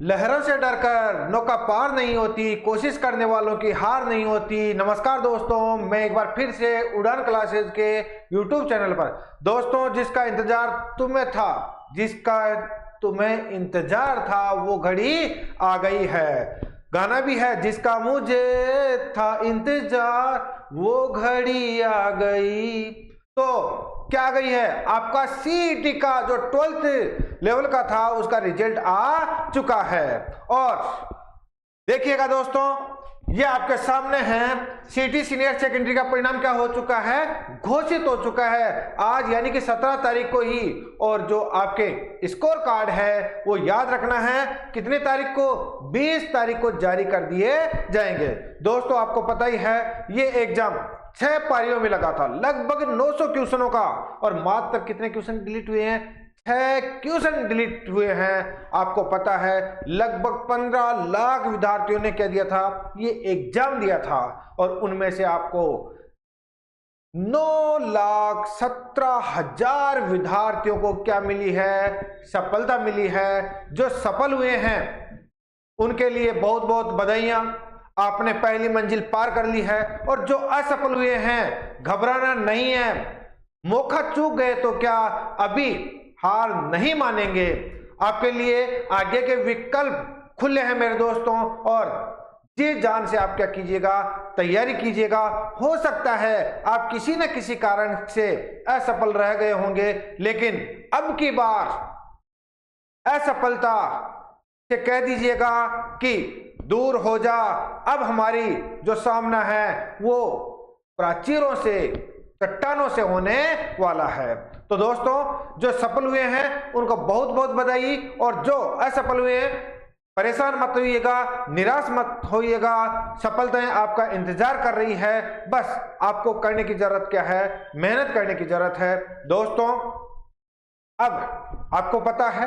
लहरों से डरकर नौका पार नहीं होती, कोशिश करने वालों की हार नहीं होती। नमस्कार दोस्तों, मैं एक बार फिर से उड़ान क्लासेस के YouTube चैनल पर दोस्तों जिसका तुम्हें इंतजार था वो घड़ी आ गई है। गाना भी है, जिसका मुझे था इंतजार वो घड़ी आ गई। तो क्या गई है, आपका सीईटी का जो 12th लेवल का था उसका रिजल्ट आ चुका है। और देखिएगा दोस्तों, ये आपके सामने है सीईटी सीनियर सेकेंडरी का परिणाम क्या हो चुका है, घोषित हो चुका है आज यानी कि 17 तारीख को ही। और जो आपके स्कोर कार्ड है वो याद रखना है कितनी तारीख को, 20 तारीख को जारी कर दिए जाएंगे। दोस्तों आपको पता ही है ये एग्जाम 6 पारियों में लगा था, लगभग 900 क्वेश्चनों का, और मात्र कितने क्वेश्चन डिलीट हुए हैं, 6 क्वेश्चन डिलीट हुए हैं। आपको पता है लगभग 15 लाख विद्यार्थियों ने क्या दिया था, ये एग्जाम दिया था, और उनमें से आपको 9,17,000 विद्यार्थियों को क्या मिली है, सफलता मिली है। जो सफल हुए हैं उनके लिए बहुत बहुत बधाइयां, आपने पहली मंजिल पार कर ली है। और जो असफल हुए हैं घबराना नहीं है, मौका चूक गए तो क्या अभी हार नहीं मानेंगे, आपके लिए आगे के विकल्प खुले हैं मेरे दोस्तों। और जी जान से आप क्या कीजिएगा, तैयारी कीजिएगा। हो सकता है आप किसी न किसी कारण से असफल रह गए होंगे, लेकिन अब की बार असफलता से कह दीजिएगा कि दूर हो जा, अब हमारी जो सामना है वो प्राचीरों से, चट्टानों से होने वाला है। तो दोस्तों जो सफल हुए हैं उनको बहुत बहुत बधाई, और जो असफल हुए हैं परेशान मत होइएगा, निराश मत होइएगा, सफलताएं आपका इंतजार कर रही है। बस आपको करने की जरूरत क्या है, मेहनत करने की जरूरत है। दोस्तों अब आपको पता है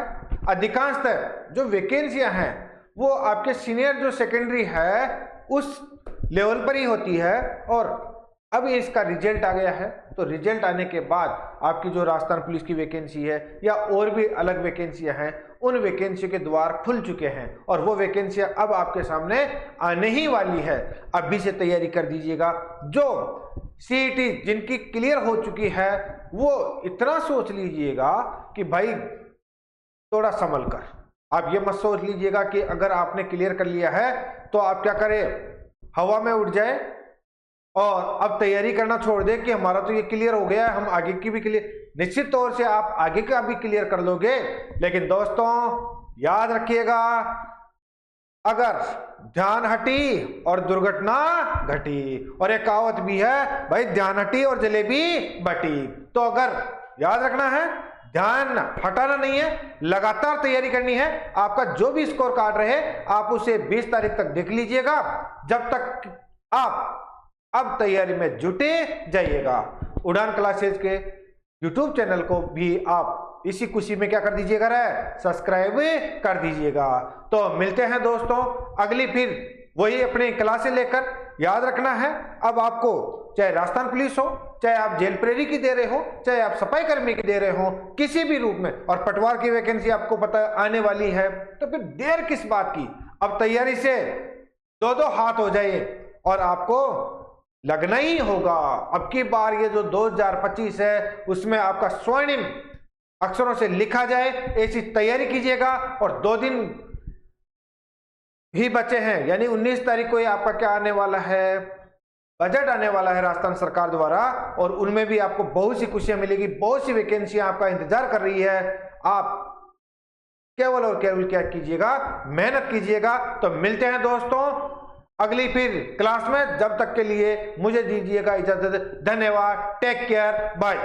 अधिकांशतः जो वैकेंसियां हैं वो आपके सीनियर जो सेकेंडरी है उस लेवल पर ही होती है। और अब इसका रिजल्ट आ गया है, तो रिजल्ट आने के बाद आपकी जो राजस्थान पुलिस की वैकेंसी है या और भी अलग वैकेंसियां हैं, उन वैकेंसियों के द्वार खुल चुके हैं, और वो वैकेंसियां अब आपके सामने आने ही वाली है। अभी से तैयारी कर दीजिएगा। जो सीईटी जिनकी क्लियर हो चुकी है वो इतना सोच लीजिएगा कि भाई थोड़ा संभल कर, आप ये मत सोच लीजिएगा कि अगर आपने क्लियर कर लिया है तो आप क्या करें, हवा में उड़ जाए और अब तैयारी करना छोड़ दे कि हमारा तो ये क्लियर हो गया है, हम आगे की भी क्लियर। निश्चित तौर से आप आगे का भी क्लियर कर लोगे, लेकिन दोस्तों याद रखिएगा अगर ध्यान हटी और दुर्घटना घटी, और एक कहावत भी है भाई, ध्यान हटी और जलेबी बटी। तो अगर याद रखना है, ध्यान हटाना नहीं है, लगातार तैयारी करनी है। आपका जो भी स्कोर कार्ड रहे आप उसे 20 तारीख तक देख लीजिएगा, जब तक आप अब तैयारी में जुटे जाइएगा। उड़ान क्लासेस के YouTube चैनल को भी आप इसी खुशी में क्या कर दीजिएगा, सब्सक्राइब कर दीजिएगा। तो मिलते हैं दोस्तों अगली फिर वही अपनी क्लासेस लेकर। याद रखना है अब आपको, चाहे राजस्थान पुलिस हो, चाहे आप जेल प्रेरी की दे रहे हो, चाहे आप सफाई कर्मी की दे रहे हो, किसी भी रूप में, और पटवार की वैकेंसी आपको पता आने वाली है, तो फिर देर किस बात की, अब तैयारी से दो हाथ हो जाइए और आपको लगना ही होगा। अब की बार ये जो 2025 है उसमें आपका स्वर्णिम अक्षरों से लिखा जाए, ऐसी तैयारी कीजिएगा। और 2 दिन ही बचे हैं, यानी 19 तारीख को ही आपका क्या आने वाला है, बजट आने वाला है राजस्थान सरकार द्वारा, और उनमें भी आपको बहुत सी खुशियां मिलेगी, बहुत सी वैकेंसियां आपका इंतजार कर रही है। आप केवल और केवल क्या कीजिएगा, मेहनत कीजिएगा। तो मिलते हैं दोस्तों अगली फिर क्लास में, जब तक के लिए मुझे दीजिएगा इजाजत। धन्यवाद, टेक केयर, बाय।